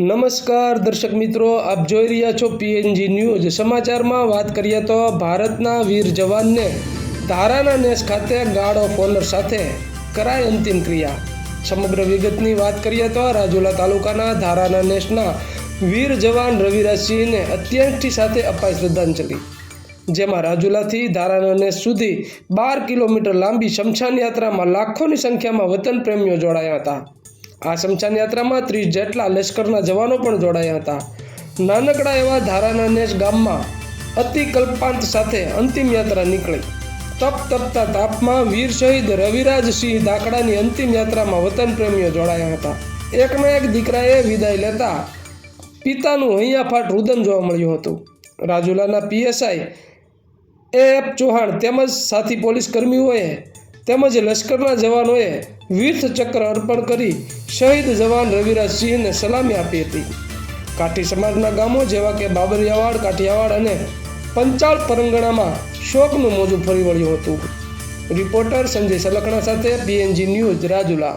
નમસ્કાર દર્શક મિત્રો, આપ જોઈ રહ્યા છો પીએનજી ન્યૂઝ। સમાચારમાં વાત કરીએ તો ભારતના વીર જવાનને ધારાના નેસ ખાતે ગાર્ડ ઓફ ઓનર સાથે કરાઈ અંતિમ ક્રિયા। સમગ્ર વિગતની વાત કરીએ તો રાજુલા તાલુકાના ધારાના નેસના વીર જવાન રવિરાજસિંહને અત્યાંશથી સાથે અપાઈ શ્રદ્ધાંજલિ, જેમાં રાજુલાથી ધારાના નેસ સુધી 12 કિલોમીટર લાંબી શમશાન યાત્રામાં લાખોની સંખ્યામાં વતન પ્રેમીઓ જોડાયા હતા। આ શમશાન યાત્રામાં 30 જેટલા લશ્કરના જવાનો પણ જોડાયા હતા। નાનકડા એવા ધારાના નેસ ગામમાં અતિ કલ્પાંત સાથે અંતિમ યાત્રા નીકળી। તપતા તાપમાં વીર શહીદ રવિરાજસિંહ ધાકડાની અંતિમ યાત્રામાં વતન પ્રેમીઓ જોડાયા હતા। એકના એક દીકરાએ વિદાય લેતા પિતાનું હૈયાફાટ રુદન જોવા મળ્યું હતું। રાજુલાના પીએસઆઈ એફ ચૌહાણ તેમજ સાથી પોલીસ કર્મીઓએ તેમજ લશ્કરના જવાનોએ વીર ચક્ર અર્પણ કરી શહીદ જવાન રવિરાજસિંહને સલામી આપી હતી। કાઠી સમાજના ગામો જેવા કે બાબરિયાવાડ, કાઠિયાવાડ અને પંચાળ પરંગણામાં શોકનું મોજું ફરી વળ્યું હતું। રિપોર્ટર સંજય સલખણા સાથે પીએનજી ન્યૂઝ, રાજુલા।